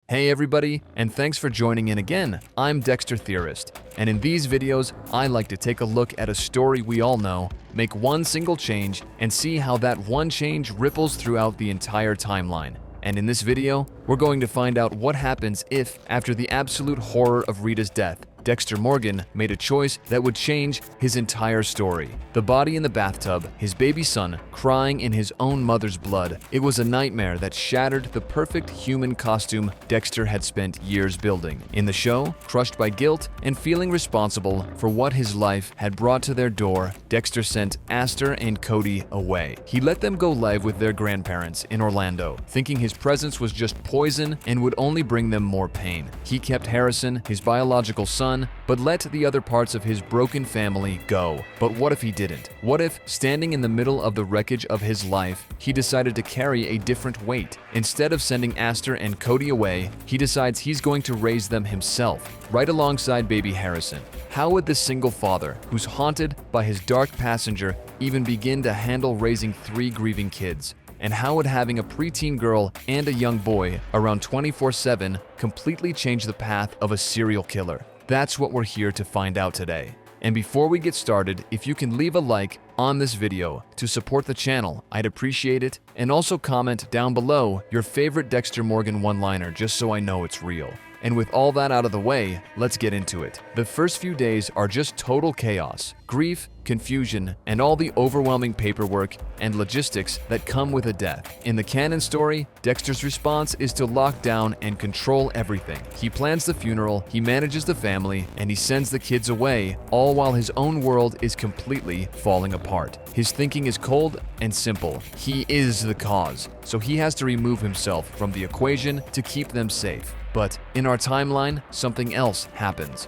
Hey everybody, and thanks for joining in again. I'm Dexter Theorist, and in these videos, I like to take a look at a story we all know, make one single change, and see how that one change ripples throughout the entire timeline. And in this video, we're going to find out what happens if, after the absolute horror of Rita's death, Dexter Morgan made a choice that would change his entire story. The body in the bathtub, his baby son crying in his own mother's blood. It was a nightmare that shattered the perfect human costume Dexter had spent years building. In the show, crushed by guilt and feeling responsible for what his life had brought to their door, Dexter sent Astor and Cody away. He let them go live with their grandparents in Orlando, thinking his presence was just poison and would only bring them more pain. He kept Harrison, his biological son, but let the other parts of his broken family go. But what if he didn't? What if, standing in the middle of the wreckage of his life, he decided to carry a different weight? Instead of sending Astor and Cody away, he decides he's going to raise them himself, right alongside baby Harrison. How would this single father, who's haunted by his dark passenger, even begin to handle raising 3 grieving kids? And how would having a preteen girl and a young boy around 24/7 completely change the path of a serial killer? That's what we're here to find out today. And before we get started, if you can leave a like on this video to support the channel, I'd appreciate it. And also comment down below your favorite Dexter Morgan one-liner just so I know it's real. And with all that out of the way, let's get into it. The first few days are just total chaos, grief, confusion, and all the overwhelming paperwork and logistics that come with a death. In the canon story, Dexter's response is to lock down and control everything. He plans the funeral, he manages the family, and he sends the kids away, all while his own world is completely falling apart. His thinking is cold and simple. He is the cause, so he has to remove himself from the equation to keep them safe. But in our timeline, something else happens.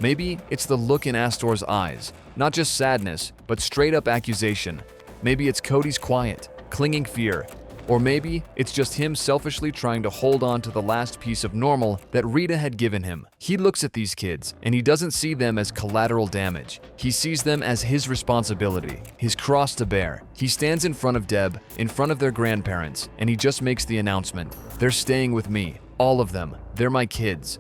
Maybe it's the look in Astor's eyes, not just sadness, but straight-up accusation. Maybe it's Cody's quiet, clinging fear. Or maybe it's just him selfishly trying to hold on to the last piece of normal that Rita had given him. He looks at these kids, and he doesn't see them as collateral damage. He sees them as his responsibility, his cross to bear. He stands in front of Deb, in front of their grandparents, and he just makes the announcement, "They're staying with me. All of them. They're my kids."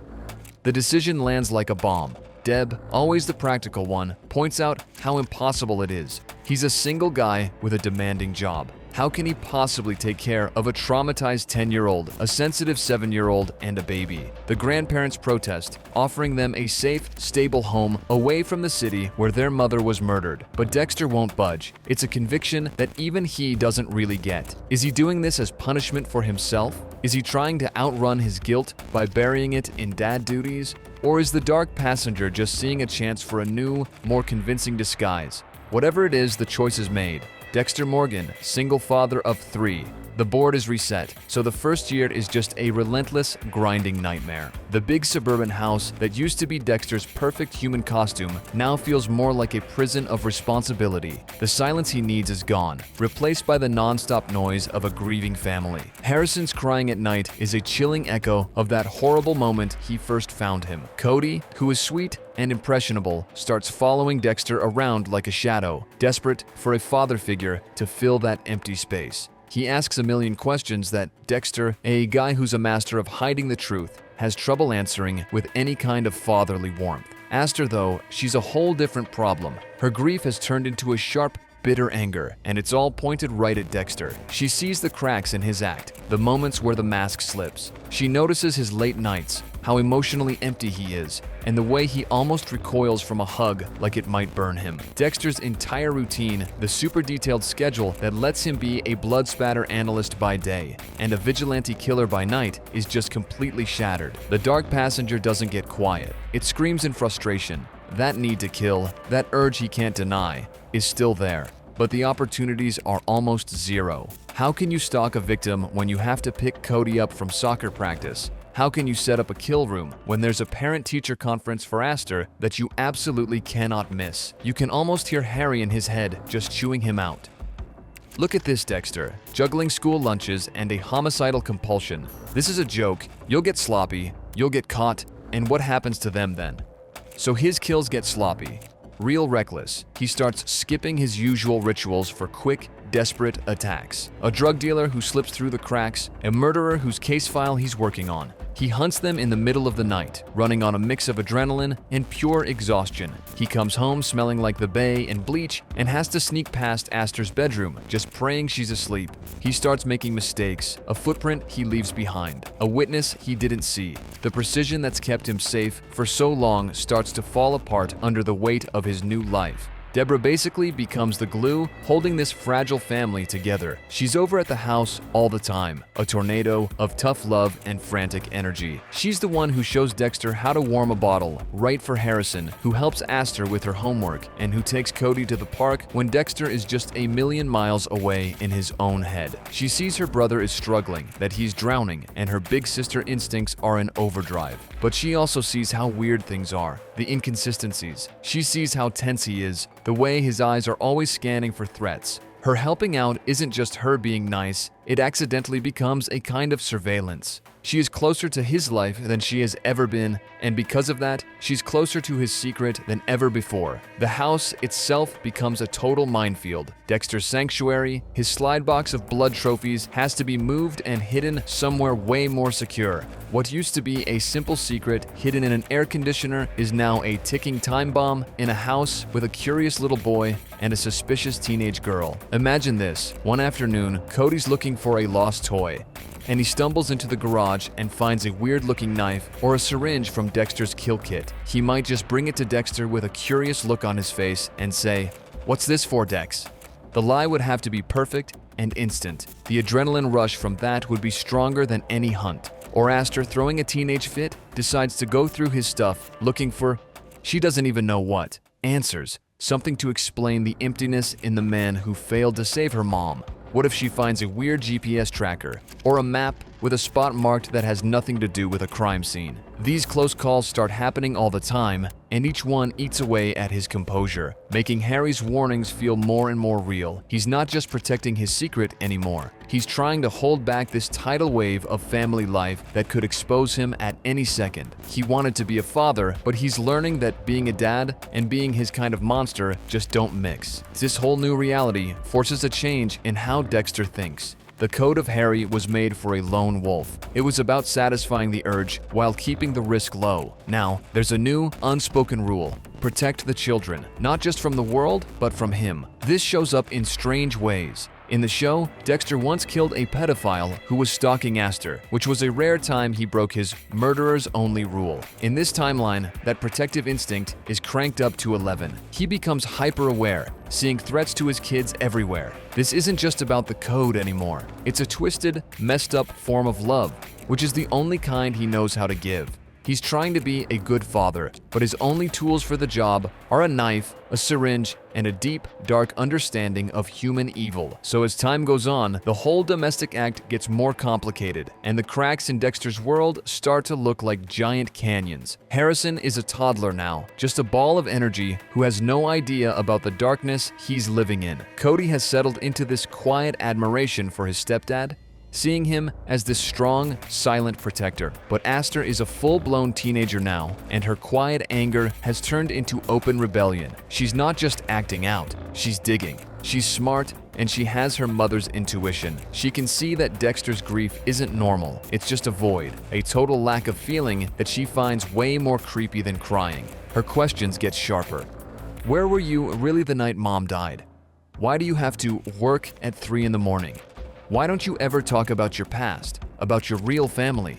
The decision lands like a bomb. Deb, always the practical one, points out how impossible it is. He's a single guy with a demanding job. How can he possibly take care of a traumatized 10-year-old, a sensitive 7-year-old, and a baby? The grandparents protest, offering them a safe, stable home away from the city where their mother was murdered. But Dexter won't budge. It's a conviction that even he doesn't really get. Is he doing this as punishment for himself? Is he trying to outrun his guilt by burying it in dad duties? Or is the dark passenger just seeing a chance for a new, more convincing disguise? Whatever it is, the choice is made. Dexter Morgan, single father of 3. The board is reset, so the first year is just a relentless, grinding nightmare. The big suburban house that used to be Dexter's perfect human costume now feels more like a prison of responsibility. The silence he needs is gone, replaced by the non-stop noise of a grieving family. Harrison's crying at night is a chilling echo of that horrible moment he first found him. Cody, who is sweet and impressionable, starts following Dexter around like a shadow, desperate for a father figure to fill that empty space. He asks a million questions that Dexter, a guy who's a master of hiding the truth, has trouble answering with any kind of fatherly warmth. Astor, though, she's a whole different problem. Her grief has turned into a sharp, bitter anger, and it's all pointed right at Dexter. She sees the cracks in his act, the moments where the mask slips. She notices his late nights, how emotionally empty he is, and the way he almost recoils from a hug like it might burn him. Dexter's entire routine, the super detailed schedule that lets him be a blood spatter analyst by day and a vigilante killer by night, is just completely shattered. The dark passenger doesn't get quiet. It screams in frustration. That need to kill, that urge he can't deny, is still there. But the opportunities are almost zero. How can you stalk a victim when you have to pick Cody up from soccer practice? How can you set up a kill room when there's a parent-teacher conference for Astor that you absolutely cannot miss? You can almost hear Harry in his head just chewing him out. Look at this, Dexter, juggling school lunches and a homicidal compulsion. This is a joke. You'll get sloppy, you'll get caught, and what happens to them then? So his kills get sloppy. Real reckless. He starts skipping his usual rituals for quick, desperate attacks. A drug dealer who slips through the cracks, a murderer whose case file he's working on. He hunts them in the middle of the night, running on a mix of adrenaline and pure exhaustion. He comes home smelling like the bay and bleach and has to sneak past Astor's bedroom, just praying she's asleep. He starts making mistakes, a footprint he leaves behind, a witness he didn't see. The precision that's kept him safe for so long starts to fall apart under the weight of his new life. Deborah basically becomes the glue holding this fragile family together. She's over at the house all the time, a tornado of tough love and frantic energy. She's the one who shows Dexter how to warm a bottle, right for Harrison, who helps Astor with her homework, and who takes Cody to the park when Dexter is just a million miles away in his own head. She sees her brother is struggling, that he's drowning, and her big sister instincts are in overdrive. But she also sees how weird things are, the inconsistencies. She sees how tense he is, the way his eyes are always scanning for threats. Her helping out isn't just her being nice, it accidentally becomes a kind of surveillance. She is closer to his life than she has ever been, and because of that, she's closer to his secret than ever before. The house itself becomes a total minefield. Dexter's sanctuary, his slide box of blood trophies, has to be moved and hidden somewhere way more secure. What used to be a simple secret hidden in an air conditioner is now a ticking time bomb in a house with a curious little boy and a suspicious teenage girl. Imagine this. One afternoon, Cody's looking for a lost toy, and he stumbles into the garage and finds a weird-looking knife or a syringe from Dexter's kill kit. He might just bring it to Dexter with a curious look on his face and say, "What's this for, Dex?" The lie would have to be perfect and instant. The adrenaline rush from that would be stronger than any hunt. Or Astor, throwing a teenage fit, decides to go through his stuff looking for, she doesn't even know what, answers, something to explain the emptiness in the man who failed to save her mom. What if she finds a weird GPS tracker or a map with a spot marked that has nothing to do with a crime scene? These close calls start happening all the time, and each one eats away at his composure, making Harry's warnings feel more and more real. He's not just protecting his secret anymore. He's trying to hold back this tidal wave of family life that could expose him at any second. He wanted to be a father, but he's learning that being a dad and being his kind of monster just don't mix. This whole new reality forces a change in how Dexter thinks. The code of Harry was made for a lone wolf. It was about satisfying the urge while keeping the risk low. Now, there's a new, unspoken rule. Protect the children, not just from the world, but from him. This shows up in strange ways. In the show, Dexter once killed a pedophile who was stalking Astor, which was a rare time he broke his murderers only rule. In this timeline, that protective instinct is cranked up to 11. He becomes hyper-aware, seeing threats to his kids everywhere. This isn't just about the code anymore. It's a twisted, messed up form of love, which is the only kind he knows how to give. He's trying to be a good father, but his only tools for the job are a knife, a syringe, and a deep, dark understanding of human evil. So as time goes on, the whole domestic act gets more complicated, and the cracks in Dexter's world start to look like giant canyons. Harrison is a toddler now, just a ball of energy who has no idea about the darkness he's living in. Cody has settled into this quiet admiration for his stepdad, seeing him as this strong, silent protector. But Astor is a full-blown teenager now, and her quiet anger has turned into open rebellion. She's not just acting out, she's digging. She's smart, and she has her mother's intuition. She can see that Dexter's grief isn't normal. It's just a void, a total lack of feeling that she finds way more creepy than crying. Her questions get sharper. Where were you really the night Mom died? Why do you have to work at 3 in the morning? Why don't you ever talk about your past, about your real family?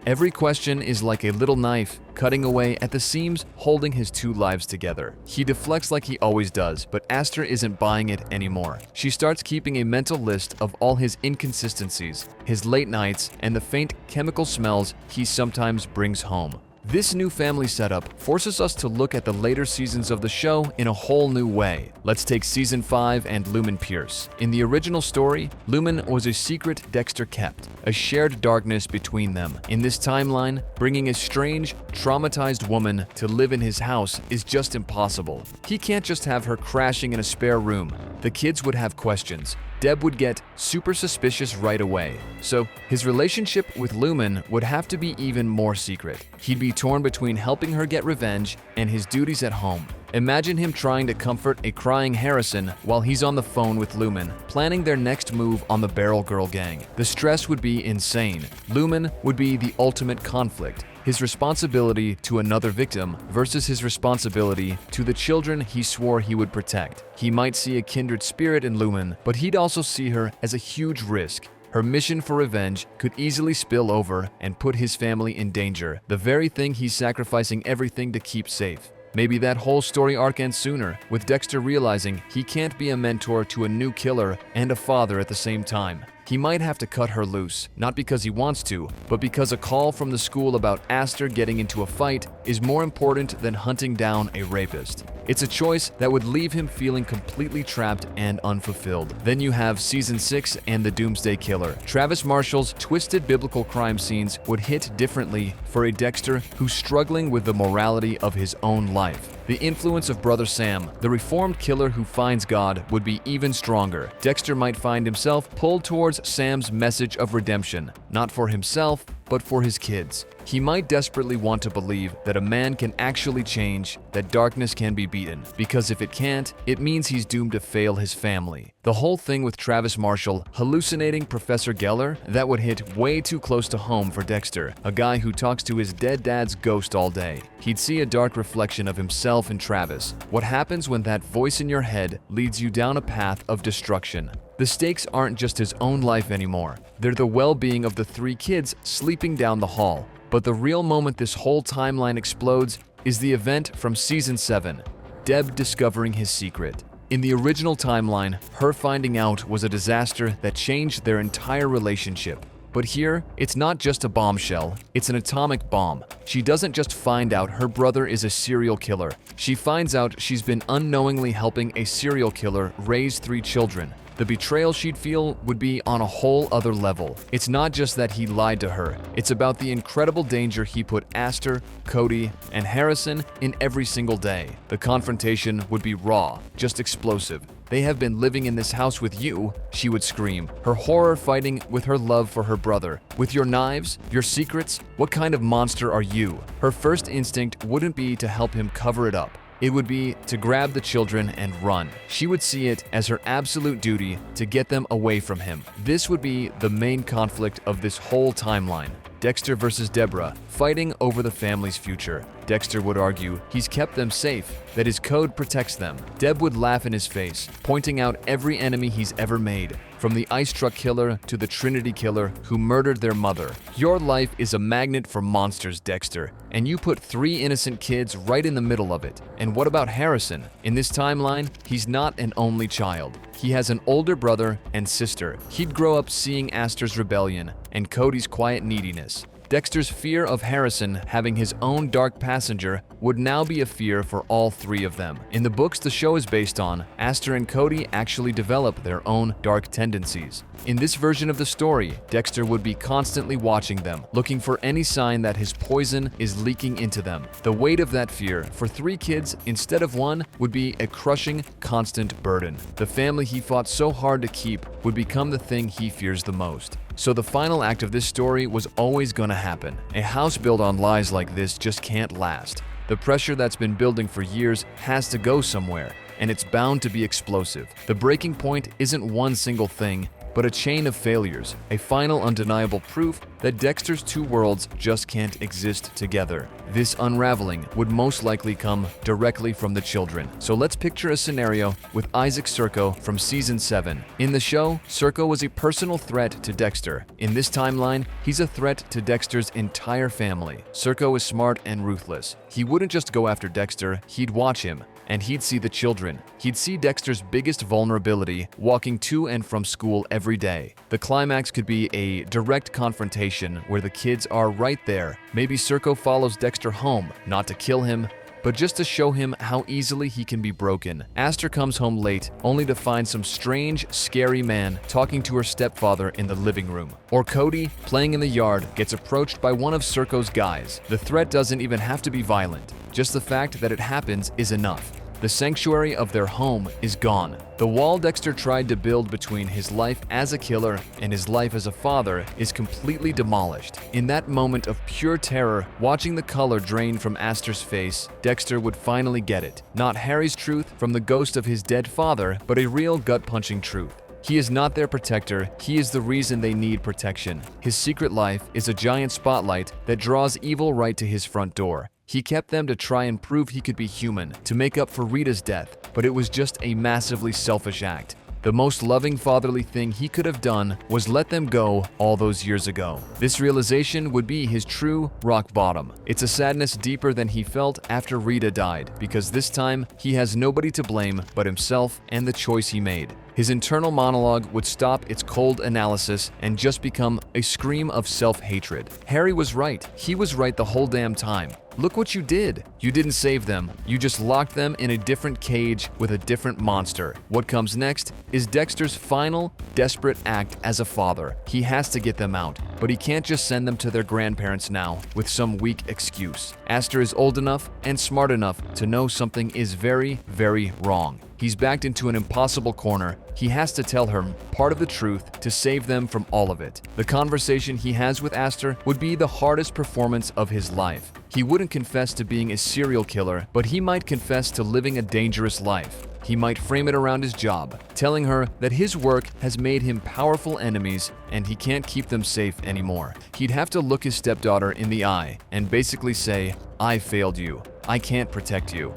Every question is like a little knife, cutting away at the seams holding his two lives together. He deflects like he always does, but Astor isn't buying it anymore. She starts keeping a mental list of all his inconsistencies, his late nights, and the faint chemical smells he sometimes brings home. This new family setup forces us to look at the later seasons of the show in a whole new way. Let's take Season 5 and Lumen Pierce. In the original story, Lumen was a secret Dexter kept, a shared darkness between them. In this timeline, bringing a strange, traumatized woman to live in his house is just impossible. He can't just have her crashing in a spare room. The kids would have questions. Deb would get super suspicious right away. So his relationship with Lumen would have to be even more secret. He'd be torn between helping her get revenge and his duties at home. Imagine him trying to comfort a crying Harrison while he's on the phone with Lumen, planning their next move on the Barrel Girl gang. The stress would be insane. Lumen would be the ultimate conflict. His responsibility to another victim versus his responsibility to the children he swore he would protect. He might see a kindred spirit in Lumen, but he'd also see her as a huge risk. Her mission for revenge could easily spill over and put his family in danger, the very thing he's sacrificing everything to keep safe. Maybe that whole story arc ends sooner, with Dexter realizing he can't be a mentor to a new killer and a father at the same time. He might have to cut her loose, not because he wants to, but because a call from the school about Astor getting into a fight is more important than hunting down a rapist. It's a choice that would leave him feeling completely trapped and unfulfilled. Then you have Season 6 and the Doomsday Killer. Travis Marshall's twisted biblical crime scenes would hit differently for a Dexter who's struggling with the morality of his own life. The influence of Brother Sam, the reformed killer who finds God, would be even stronger. Dexter might find himself pulled towards Sam's message of redemption, not for himself, but for his kids. He might desperately want to believe that a man can actually change, that darkness can be beaten, because if it can't, it means he's doomed to fail his family. The whole thing with Travis Marshall hallucinating Professor Geller, that would hit way too close to home for Dexter, a guy who talks to his dead dad's ghost all day. He'd see a dark reflection of himself in Travis. What happens when that voice in your head leads you down a path of destruction? The stakes aren't just his own life anymore. They're the well-being of the 3 kids sleeping down the hall. But the real moment this whole timeline explodes is the event from Season 7, Deb discovering his secret. In the original timeline, her finding out was a disaster that changed their entire relationship. But here, it's not just a bombshell, it's an atomic bomb. She doesn't just find out her brother is a serial killer. She finds out she's been unknowingly helping a serial killer raise 3 children. The betrayal she'd feel would be on a whole other level. It's not just that he lied to her, it's about the incredible danger he put Astor, Cody, and Harrison in every single day. The confrontation would be raw, just explosive. "They have been living in this house with you," she would scream, her horror fighting with her love for her brother. "With your knives, your secrets, what kind of monster are you?" Her first instinct wouldn't be to help him cover it up. It would be to grab the children and run. She would see it as her absolute duty to get them away from him. This would be the main conflict of this whole timeline. Dexter versus Deborah, fighting over the family's future. Dexter would argue he's kept them safe, that his code protects them. Deb would laugh in his face, pointing out every enemy he's ever made, from the ice truck killer to the Trinity killer who murdered their mother. "Your life is a magnet for monsters, Dexter, and you put 3 innocent kids right in the middle of it. And what about Harrison? In this timeline, he's not an only child. He has an older brother and sister. He'd grow up seeing Astor's rebellion and Cody's quiet neediness. Dexter's fear of Harrison having his own dark passenger would now be a fear for all 3 of them. In the books the show is based on, Astor and Cody actually develop their own dark tendencies. In this version of the story, Dexter would be constantly watching them, looking for any sign that his poison is leaking into them. The weight of that fear, for 3 kids instead of 1, would be a crushing, constant burden. The family he fought so hard to keep would become the thing he fears the most. So the final act of this story was always gonna happen. A house built on lies like this just can't last. The pressure that's been building for years has to go somewhere, and it's bound to be explosive. The breaking point isn't one single thing, but a chain of failures, a final undeniable proof that Dexter's 2 worlds just can't exist together. This unraveling would most likely come directly from the children. So let's picture a scenario with Isaac Serco from Season 7. In the show, Serco was a personal threat to Dexter. In this timeline, he's a threat to Dexter's entire family. Serco is smart and ruthless. He wouldn't just go after Dexter, he'd watch him. And he'd see the children. He'd see Dexter's biggest vulnerability walking to and from school every day. The climax could be a direct confrontation where the kids are right there. Maybe Serco follows Dexter home, not to kill him, but just to show him how easily he can be broken. Astor comes home late, only to find some strange, scary man talking to her stepfather in the living room. Or Cody, playing in the yard, gets approached by one of Serco's guys. The threat doesn't even have to be violent. Just the fact that it happens is enough. The sanctuary of their home is gone. The wall Dexter tried to build between his life as a killer and his life as a father is completely demolished. In that moment of pure terror, watching the color drain from Astor's face, Dexter would finally get it. Not Harry's truth from the ghost of his dead father, but a real gut-punching truth. He is not their protector, he is the reason they need protection. His secret life is a giant spotlight that draws evil right to his front door. He kept them to try and prove he could be human, to make up for Rita's death, but it was just a massively selfish act. The most loving fatherly thing he could have done was let them go all those years ago. This realization would be his true rock bottom. It's a sadness deeper than he felt after Rita died, because this time he has nobody to blame but himself and the choice he made. His internal monologue would stop its cold analysis and just become a scream of self-hatred. Harry was right. He was right the whole damn time. Look what you did. You didn't save them. You just locked them in a different cage with a different monster. What comes next is Dexter's final, desperate act as a father. He has to get them out, but he can't just send them to their grandparents now with some weak excuse. Astor is old enough and smart enough to know something is very, very wrong. He's backed into an impossible corner. He has to tell her part of the truth to save them from all of it. The conversation he has with Astor would be the hardest performance of his life. He wouldn't confess to being a serial killer, but he might confess to living a dangerous life. He might frame it around his job, telling her that his work has made him powerful enemies and he can't keep them safe anymore. He'd have to look his stepdaughter in the eye and basically say, "I failed you. I can't protect you."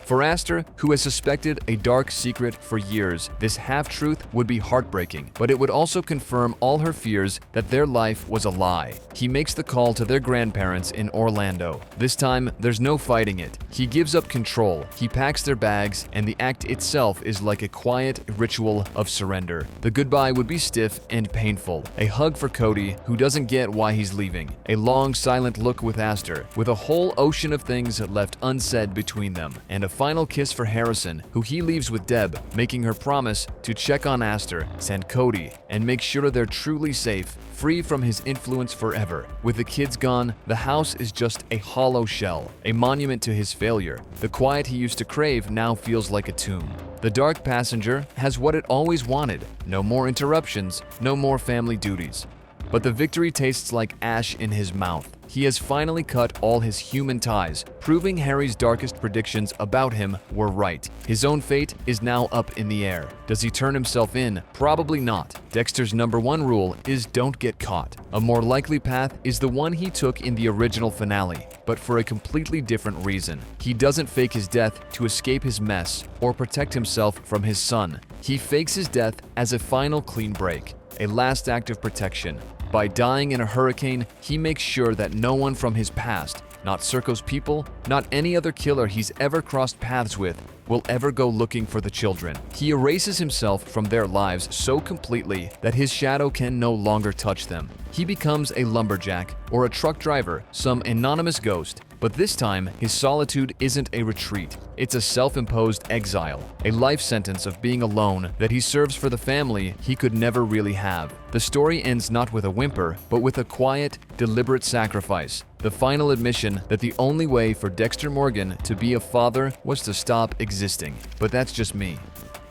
For Astor, who has suspected a dark secret for years, this half-truth would be heartbreaking, but it would also confirm all her fears that their life was a lie. He makes the call to their grandparents in Orlando. This time, there's no fighting it. He gives up control, he packs their bags, and the act itself is like a quiet ritual of surrender. The goodbye would be stiff and painful. A hug for Cody, who doesn't get why he's leaving. A long, silent look with Astor, with a whole ocean of things left unsaid between them. And a final kiss for Harrison, who he leaves with Deb, making her promise to check on Astor and Cody and make sure they're truly safe, free from his influence forever. With the kids gone, the house is just a hollow shell, a monument to his failure. The quiet he used to crave now feels like a tomb. The dark passenger has what it always wanted: no more interruptions, no more family duties. But the victory tastes like ash in his mouth. He has finally cut all his human ties, proving Harry's darkest predictions about him were right. His own fate is now up in the air. Does he turn himself in? Probably not. Dexter's #1 rule is don't get caught. A more likely path is the one he took in the original finale, but for a completely different reason. He doesn't fake his death to escape his mess or protect himself from his son. He fakes his death as a final clean break, a last act of protection. By dying in a hurricane, he makes sure that no one from his past, not Serco's people, not any other killer he's ever crossed paths with, will ever go looking for the children. He erases himself from their lives so completely that his shadow can no longer touch them. He becomes a lumberjack or a truck driver, some anonymous ghost. But this time, his solitude isn't a retreat. It's a self-imposed exile, a life sentence of being alone that he serves for the family he could never really have. The story ends not with a whimper, but with a quiet, deliberate sacrifice. The final admission that the only way for Dexter Morgan to be a father was to stop existing. But that's just me.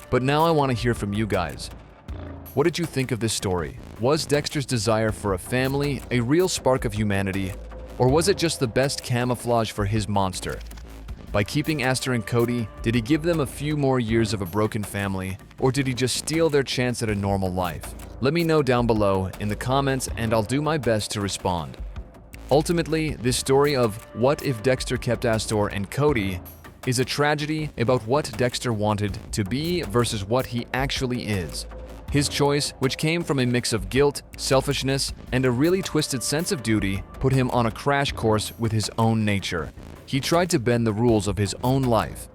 But now I want to hear from you guys. What did you think of this story? Was Dexter's desire for a family a real spark of humanity? Or was it just the best camouflage for his monster? By keeping Astor and Cody, did he give them a few more years of a broken family, or did he just steal their chance at a normal life? Let me know down below in the comments and I'll do my best to respond. Ultimately, this story of what if Dexter kept Astor and Cody is a tragedy about what Dexter wanted to be versus what he actually is. His choice, which came from a mix of guilt, selfishness, and a really twisted sense of duty, put him on a crash course with his own nature. He tried to bend the rules of his own life,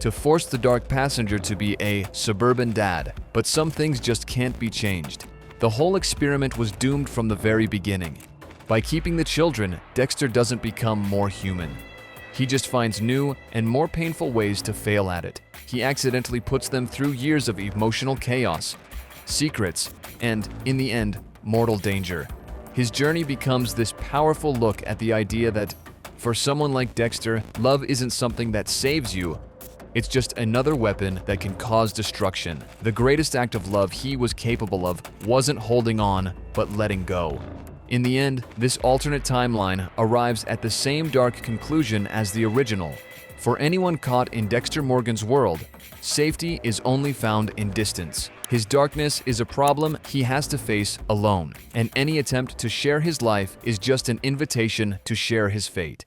to force the dark passenger to be a suburban dad, but some things just can't be changed. The whole experiment was doomed from the very beginning. By keeping the children, Dexter doesn't become more human. He just finds new and more painful ways to fail at it. He accidentally puts them through years of emotional chaos, secrets, and, in the end, mortal danger. His journey becomes this powerful look at the idea that, for someone like Dexter, love isn't something that saves you, It's just another weapon that can cause destruction. The greatest act of love he was capable of wasn't holding on, but letting go. In the end, this alternate timeline arrives at the same dark conclusion as the original. For anyone caught in Dexter Morgan's world, safety is only found in distance. His darkness is a problem he has to face alone, and any attempt to share his life is just an invitation to share his fate.